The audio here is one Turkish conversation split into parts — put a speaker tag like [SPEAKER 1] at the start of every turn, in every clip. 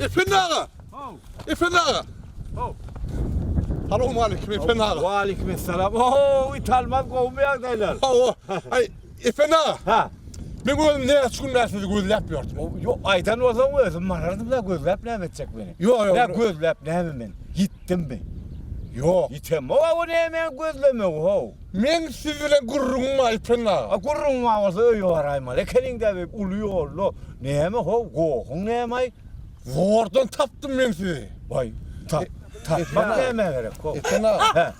[SPEAKER 1] Efendi ağa. Efendi ağa. Selamun aleyküm efendi ağa.
[SPEAKER 2] Ve aleykümselam. Oo, İtalman kovmayak derler.
[SPEAKER 1] Ay efendi ağa.
[SPEAKER 2] Ha.
[SPEAKER 1] Ben gördüm ne açıkın dersinizi gözleyapıyordum.
[SPEAKER 2] Yok aydan o zaman özüm varardım da gözlep ne edecek beni?
[SPEAKER 1] Yok.
[SPEAKER 2] Ne gözlep ne mi ben? Gittim mi?
[SPEAKER 1] Yok.
[SPEAKER 2] Gittim. O ne hemen gözleme o.
[SPEAKER 1] Men sizinle gurrun var efendi ağa.
[SPEAKER 2] A kurrun mağazı öyle var ayma. Lekenin de bir uluyor lo. Ne hemen ho gohun ne hemen?
[SPEAKER 1] Zordan taptım ben sizi.
[SPEAKER 2] Vay. Bak ne hemen verek o.
[SPEAKER 1] Efendi ağa.
[SPEAKER 2] He.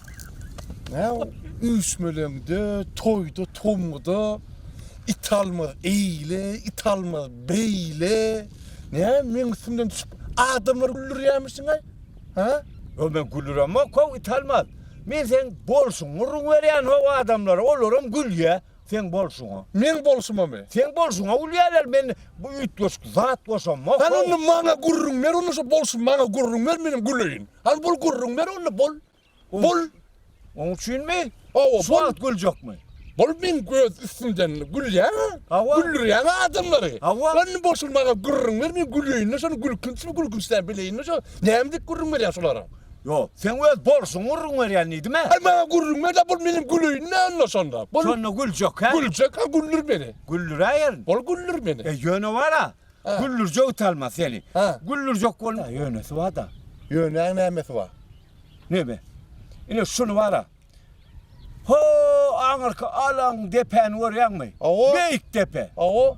[SPEAKER 1] Ne o? Üsmölemde, toyda, tomuda, italma eyle, italma beyle. Ne? Men üstümden düşüp adamlar güldürüyormuşsun ay. Ha?
[SPEAKER 2] O ben gülür ama kov italmaz. Men sen bolsun, vurun veren o adamlara olurum gül ya. Sen bolsun o.
[SPEAKER 1] Men bolsun ama.
[SPEAKER 2] Sen bolsun o gülüyorlar ben bu üt boş, zat boşam.
[SPEAKER 1] Han onu bana gurrun ver, onu so bolsun bana gurrun ver, benim gülüyün. Han bol gurrun ver, onu bol. Bol.
[SPEAKER 2] Onun için mi?
[SPEAKER 1] O
[SPEAKER 2] Suat gülecek mi?
[SPEAKER 1] Bol men göz üstünden gül ya.
[SPEAKER 2] Hava.
[SPEAKER 1] Güldür ya adamları.
[SPEAKER 2] Hava.
[SPEAKER 1] Lan bolsun bana gurrun ver, ben gülüyün. Ne sonra gülkünsen bileyim. Ne so ne hem de gurrun ver ya solara.
[SPEAKER 2] Yo, sen öz bolsun, vurun veren neydi mi?
[SPEAKER 1] Hay bana gurrun ver de bol benim gülüyün. Ne anla sonra? Bol
[SPEAKER 2] Sonra gülecek ha?
[SPEAKER 1] gülecek, ha güldür beni.
[SPEAKER 2] Güldür hayır.
[SPEAKER 1] Bol güldür beni.
[SPEAKER 2] Yönü var ha.
[SPEAKER 1] Ha.
[SPEAKER 2] Güldürecek utanmaz seni.
[SPEAKER 1] Ha.
[SPEAKER 2] Güldürecek kol. Yönüsü var da.
[SPEAKER 1] Yöne nemesi var.
[SPEAKER 2] Ne be? Yine şunu var ha. Ho, Anarka alan depen var yan mı?
[SPEAKER 1] Avo.
[SPEAKER 2] Büyük depe.
[SPEAKER 1] Avo.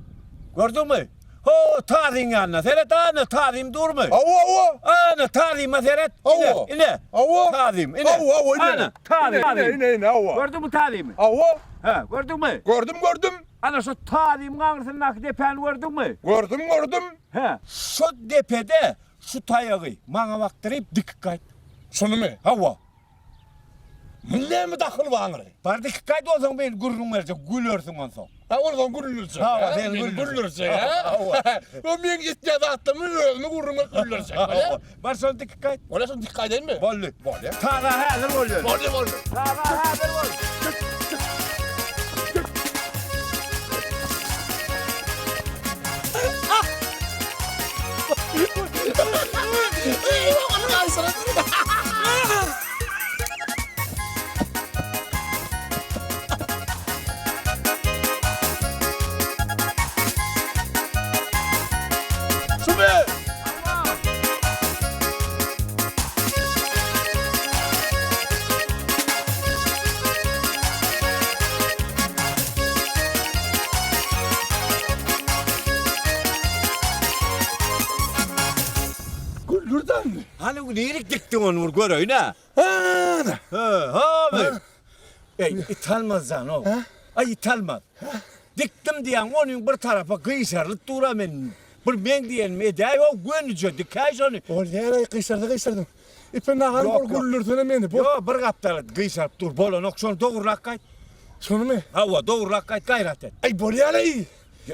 [SPEAKER 2] Gördün mü? Ho, tarihin yanına. Seyret ana tarihim durma.
[SPEAKER 1] Avo.
[SPEAKER 2] Ana tarihime seyret.
[SPEAKER 1] Avo.
[SPEAKER 2] İne.
[SPEAKER 1] Avo.
[SPEAKER 2] Tarihim. İne.
[SPEAKER 1] Avo, ine.
[SPEAKER 2] Ana tarihim.
[SPEAKER 1] İne avo.
[SPEAKER 2] Gördün mü tarihimi?
[SPEAKER 1] Avo.
[SPEAKER 2] Ha, gördün mü?
[SPEAKER 1] Gördüm.
[SPEAKER 2] Ana şu tarihim kanırsındaki depen gördün mü?
[SPEAKER 1] Gördüm.
[SPEAKER 2] He. Şu depede şu tayağı bana baktırıp dik kayıt.
[SPEAKER 1] Şunu mu?
[SPEAKER 2] Hava.
[SPEAKER 1] Ne mi dakıl var?
[SPEAKER 2] Var dik kayıt o zaman ben gurrun verecek. Gülüyorsun ondan sonra.
[SPEAKER 1] Ha oradan gülürsün.
[SPEAKER 2] Ha, sen gülürsün.
[SPEAKER 1] Gülürsün ha. O ben gittiğinde attım mı ölümü gurrunu gülürsün.
[SPEAKER 2] Var sonra dik kayıt.
[SPEAKER 1] Öyle son dikkat edin mi?
[SPEAKER 2] Bollu. Tara hazır oluyor.
[SPEAKER 1] Bollu.
[SPEAKER 2] Tara hazır ol.
[SPEAKER 1] Güldürden mi?
[SPEAKER 2] Hani neyirik diktin onu vur görüyor ne? Ha mi? İtalmaz lan o. Ay İtalmaz. Diktim diyen onun bir tarafa kıyısarlık duramen. Bir ben diyen mi? Dey o gönücü dikay onu.
[SPEAKER 1] O nereye kıyıştırdım. İpin ağır bol güldürdün emeni.
[SPEAKER 2] Yo bir kaptalı kıyısarlık dur. Bolon okşon doğurlak kayıt.
[SPEAKER 1] Şunu mu?
[SPEAKER 2] Hava doğurlak kayıt gayret et.
[SPEAKER 1] Ay bol yarayı.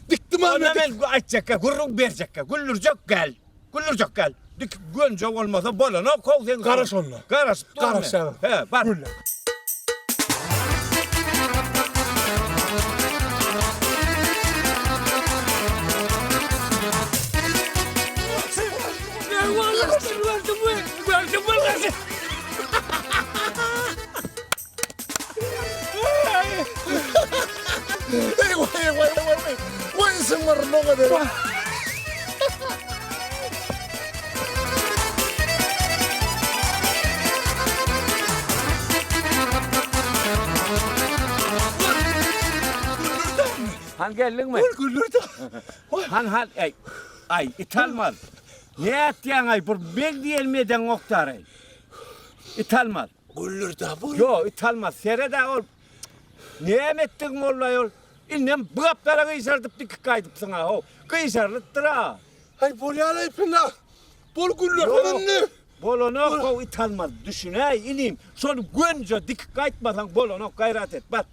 [SPEAKER 1] Diktim
[SPEAKER 2] Ona
[SPEAKER 1] Ahmet.
[SPEAKER 2] ben açacak, gurrun verecek, güldürecek gel. Güldürecek gel. Dik gönce olmasa bolon ok kov sen.
[SPEAKER 1] Karış onunla.
[SPEAKER 2] Karış.
[SPEAKER 1] Karış ya.
[SPEAKER 2] He bak.
[SPEAKER 1] Gülle. Why is it more longer than
[SPEAKER 2] Han geldin mi?
[SPEAKER 1] güldürdü.
[SPEAKER 2] Han ay İtalman. Ne ettiğin ay bir ben diyelmeden oktarı. İtalman.
[SPEAKER 1] Güldürdü bu.
[SPEAKER 2] Yo İtalman serede ol. Ne ettin molla yol? İnnem bu kaptara kıyısardıp dik kaydıp sana o. Kıyısarlıktır ha.
[SPEAKER 1] Ay bol yarayı pina. Bol güldürdü anne.
[SPEAKER 2] Bolonu kov İtalman düşün hey ineyim. Sonra gönce dik kayıtmadan bolonu gayret et bak.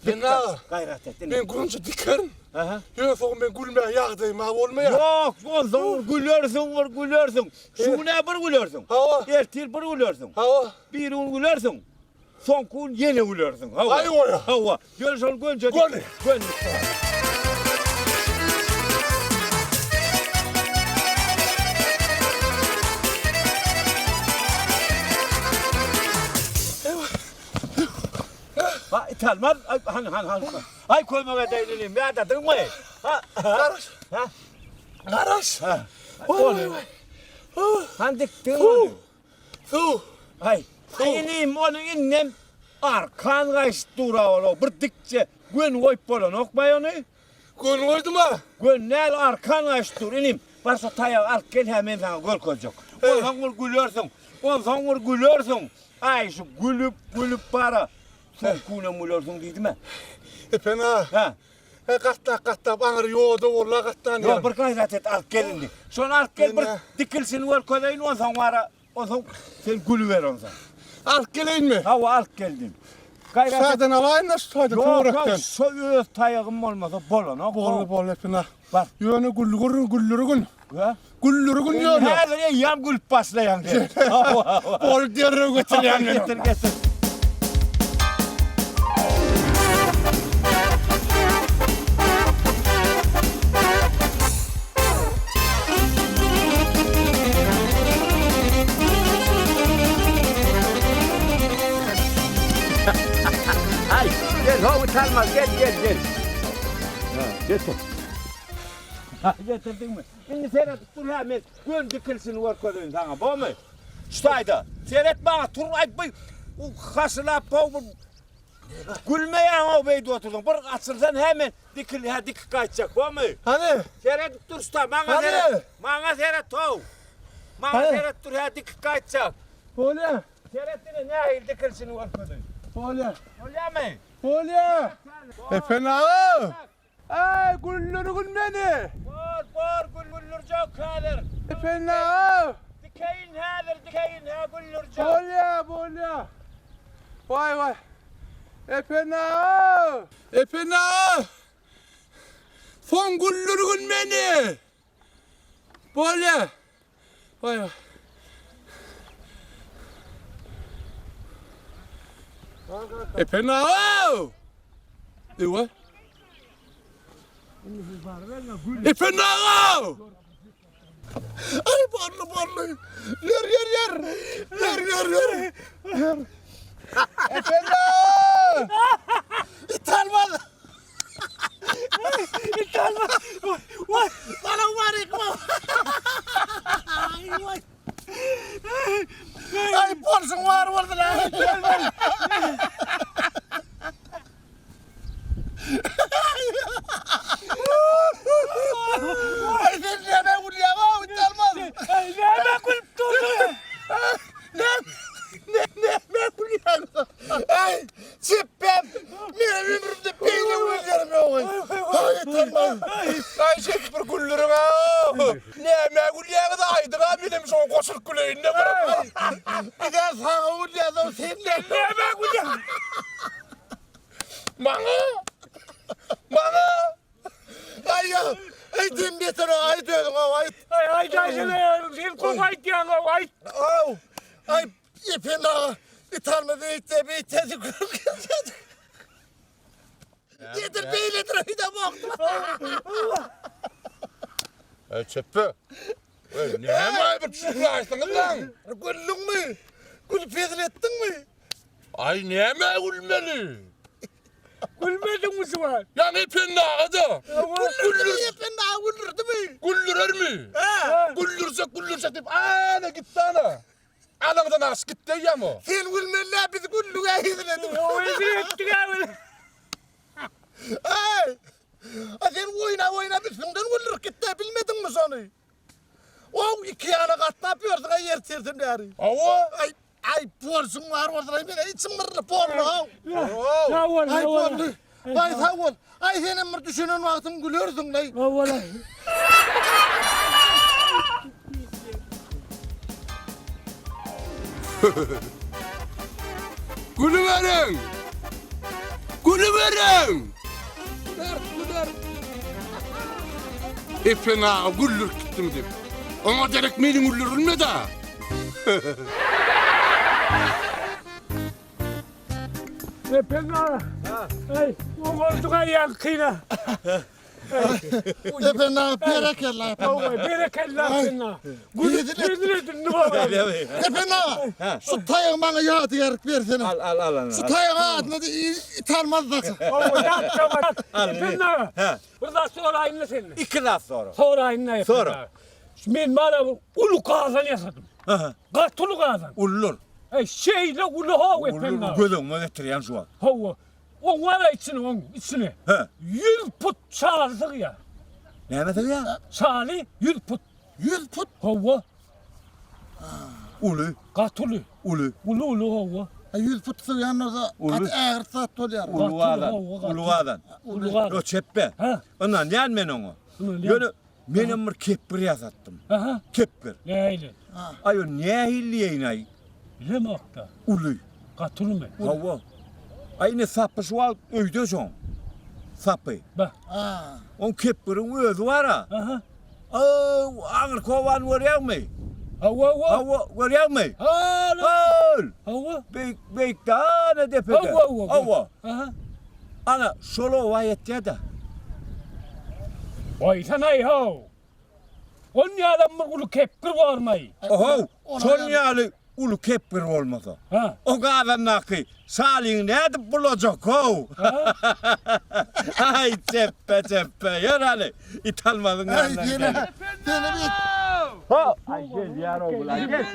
[SPEAKER 1] Pina.
[SPEAKER 2] Gayret et.
[SPEAKER 1] Ben gönce dikerim.
[SPEAKER 2] Aha.
[SPEAKER 1] Yok oğlum ben gülmeye yağdayım ha olmaya.
[SPEAKER 2] Yok o zaman gülüyorsun. Şu ne bir gülüyorsun.
[SPEAKER 1] Hava.
[SPEAKER 2] Ertir bir gülüyorsun.
[SPEAKER 1] Hava.
[SPEAKER 2] Bir un gülüyorsun. Son kun yine gülüyorsun. Hava.
[SPEAKER 1] Ay o ya.
[SPEAKER 2] Hava. Gel son gönce.
[SPEAKER 1] Gönce.
[SPEAKER 2] Gönce. İtalman, han. Ay koymağa değilim, ya da mı? Ha?
[SPEAKER 1] Karaş.
[SPEAKER 2] Ha?
[SPEAKER 1] Karaş.
[SPEAKER 2] Ha?
[SPEAKER 1] Vay vay.
[SPEAKER 2] Han diktin onu.
[SPEAKER 1] Su.
[SPEAKER 2] Ay, ineyim onu innem. Arkan kaç dura oğlu, bir dikçe gün koyup bolan okmay onu.
[SPEAKER 1] Gün koydu mu?
[SPEAKER 2] Gün nel arkan kaç dur ineyim. Varsa tayağı al gel hemen sana gol koyacak. Ondan sonra gülüyorsun. Ondan sonra gülüyorsun. Ay şu gülüp para. Sen kuna mülüyorsun dedi mi?
[SPEAKER 1] Fena.
[SPEAKER 2] Ha?
[SPEAKER 1] Katta bana yoğdu valla kattan
[SPEAKER 2] Yok bir gayret et al gelin. Sonra al gel bir
[SPEAKER 1] Fena.
[SPEAKER 2] dikilsin gol koyayım ondan sonra sen gülüver ondan.
[SPEAKER 1] Ark geleyim mi?
[SPEAKER 2] Hava al geldin. Gayret et.
[SPEAKER 1] Sağdan alayım da sağdan
[SPEAKER 2] Yok
[SPEAKER 1] kıvıraktan.
[SPEAKER 2] yok soyuz tayağım olmasa bolan o.
[SPEAKER 1] Bol fena.
[SPEAKER 2] Var.
[SPEAKER 1] Yönü güllürü gün.
[SPEAKER 2] Ha?
[SPEAKER 1] Güllürü gün yönü.
[SPEAKER 2] Her yam gül paslayan de.
[SPEAKER 1] Bol diğeri götür yani.
[SPEAKER 2] Getir. Hay, gel ho utanmaz gel. Ha, getir. Ha, getirdin mi? Şimdi seyret dur hemen gün dikilsin var koyun sana bu mu? Ştayda. Seyret bana tur ay bu hasıla bu gülmeyen o beyde oturdun. Bir açılsan hemen dik kaçacak bu mu?
[SPEAKER 1] Hani?
[SPEAKER 2] Seyret dur usta bana
[SPEAKER 1] Hani?
[SPEAKER 2] seyret. Bana seyret o. Bana
[SPEAKER 1] Hani?
[SPEAKER 2] seyret dur dik kaçacak.
[SPEAKER 1] Polya.
[SPEAKER 2] Seyretine ne ayıl dikilsin var koyun.
[SPEAKER 1] Polya.
[SPEAKER 2] Öyle mi?
[SPEAKER 1] Polya. Fena. Ay güllürü gün beni.
[SPEAKER 2] Bor güllürcek hadir.
[SPEAKER 1] Fena.
[SPEAKER 2] Dikeyin hadir ha güllürcek.
[SPEAKER 1] Polya. Vay. Fena. Fon güllürü gün beni. Polya. Vay. Fena. Ewa. Fena. Ay barlı. Yer. Fena. İtalman. Vay. Bana varik mı? Ay porsun var orada lan. Ay sen ne vuruyor İtalman?
[SPEAKER 2] Ne kulüp durdu?
[SPEAKER 1] Ne vuruyor? Ay çippem. Benim ömrümde peynir vuruyorum ya. Ay İtalman. Ay çek bir güllürüm ha. Ne vuruyor da aydık ha benim son koşul kuleyinde bırak. Bir de sana vuruyor da sen ne vuruyor? Bana. Ay ya. Ay dim yeter o ay dövdüm o ay.
[SPEAKER 2] Ay taşına ya. Sen kovay diyen o ay.
[SPEAKER 1] Ay ipin ağa. İtalma bir tezi kurup geleceğiz. Yedir beyledir bir de baktım. Ay çöpü. Ne hemen bir çocukla açtınız lan? Güldün mü? Gülüp fedir ettin mi? Ay ne hemen gülmeli?
[SPEAKER 2] Gülmedin mi var?
[SPEAKER 1] Yani ipin ağa da. Güllür. İpin ağa güllür değil mi? Güllürer mi? Güllürsek deyip ana gitti ana. Anamdan ağız gitti ya mı? Sen gülmeli bizi güllüğe hizredin.
[SPEAKER 2] O ezir ettik abi.
[SPEAKER 1] Ay! Sen oyna bitsin güllür gitti bilmedin mi sonra? O iki yana kat ne yapıyorsun ay yer sersin bari. Ay porsun var orada beni içim mırlı porlu.
[SPEAKER 2] Ne var?
[SPEAKER 1] Ay porlu. Ay sağ ol. Ay senin bir düşünün vaktim gülüyorsun lan.
[SPEAKER 2] Vallahi.
[SPEAKER 1] Gülüverin. Fena güllür gittim deyip. Ama derek benim güllürülme de.
[SPEAKER 2] Ne pena? Ay, o koltuğa yankıyla.
[SPEAKER 1] Efendim berekella.
[SPEAKER 3] Oy berekella fena. Gülüp yedirdin ne var?
[SPEAKER 1] Efendim şu tayın bana yadigarlık versene.
[SPEAKER 2] Al.
[SPEAKER 1] Şu tayın adına da ithal baksın.
[SPEAKER 3] Oy yat.
[SPEAKER 2] Al,
[SPEAKER 3] Fena.
[SPEAKER 2] He.
[SPEAKER 3] Burada sorayım ne senin?
[SPEAKER 2] 2 laf sonra.
[SPEAKER 3] Sorayım ne
[SPEAKER 2] Sonra.
[SPEAKER 3] yapayım? Ben bana ulu kazan yasadım. Katulu kazan.
[SPEAKER 2] Ullur.
[SPEAKER 3] Şeyle ulu hava fena.
[SPEAKER 2] Gözüm getireyim şu an.
[SPEAKER 3] Hava. O var içine.
[SPEAKER 2] He.
[SPEAKER 3] 100 put çağırdık ya.
[SPEAKER 2] Ne mesela ya?
[SPEAKER 3] Çağrı 100 put.
[SPEAKER 1] 100 put.
[SPEAKER 3] Hava.
[SPEAKER 2] Ulu.
[SPEAKER 3] Katulu.
[SPEAKER 2] Ulu.
[SPEAKER 3] Ulu hava.
[SPEAKER 1] 100 put sıvıyan o da
[SPEAKER 2] Olur.
[SPEAKER 1] at ağır saat oluyor.
[SPEAKER 2] Uluğadan. Uluğadan.
[SPEAKER 3] Ulu kazan.
[SPEAKER 2] O çeppe.
[SPEAKER 3] Ha.
[SPEAKER 2] Ondan ne men onu? Böyle benim bir kepir yasattım.
[SPEAKER 3] Aha.
[SPEAKER 2] Kepir.
[SPEAKER 3] Neyle?
[SPEAKER 2] Ayo ne hilliyeyin ay?
[SPEAKER 3] Ne makta?
[SPEAKER 2] Ulu.
[SPEAKER 3] Katulu mu?
[SPEAKER 2] Hava. Ay ne sapı şu an öyde son. Sapı.
[SPEAKER 3] Bak.
[SPEAKER 1] Ha.
[SPEAKER 2] On kepirin özü var ha.
[SPEAKER 3] Aha.
[SPEAKER 2] Ağır kovan var mı?
[SPEAKER 3] Hava.
[SPEAKER 2] Hava var mı?
[SPEAKER 3] Hala.
[SPEAKER 2] Al.
[SPEAKER 3] Hava.
[SPEAKER 2] Bek daha ne depede? Hava.
[SPEAKER 3] Aha.
[SPEAKER 2] Ana solo vayet ya da.
[SPEAKER 3] Vay sana ya. On yalan mı ulu kepkir var mı?
[SPEAKER 2] Oho.
[SPEAKER 1] Ona
[SPEAKER 2] Son
[SPEAKER 1] yani-
[SPEAKER 2] yalı ulu kepir olmasa.
[SPEAKER 3] Ha.
[SPEAKER 2] O kadar nakı. Salin ne de bulacak o. Ay ceppe. Yaralı. İtalmadın
[SPEAKER 1] Ay
[SPEAKER 2] andan
[SPEAKER 1] yine.
[SPEAKER 2] gel.
[SPEAKER 1] Seni bir
[SPEAKER 2] Ha. Ay gel yar oğlan gel.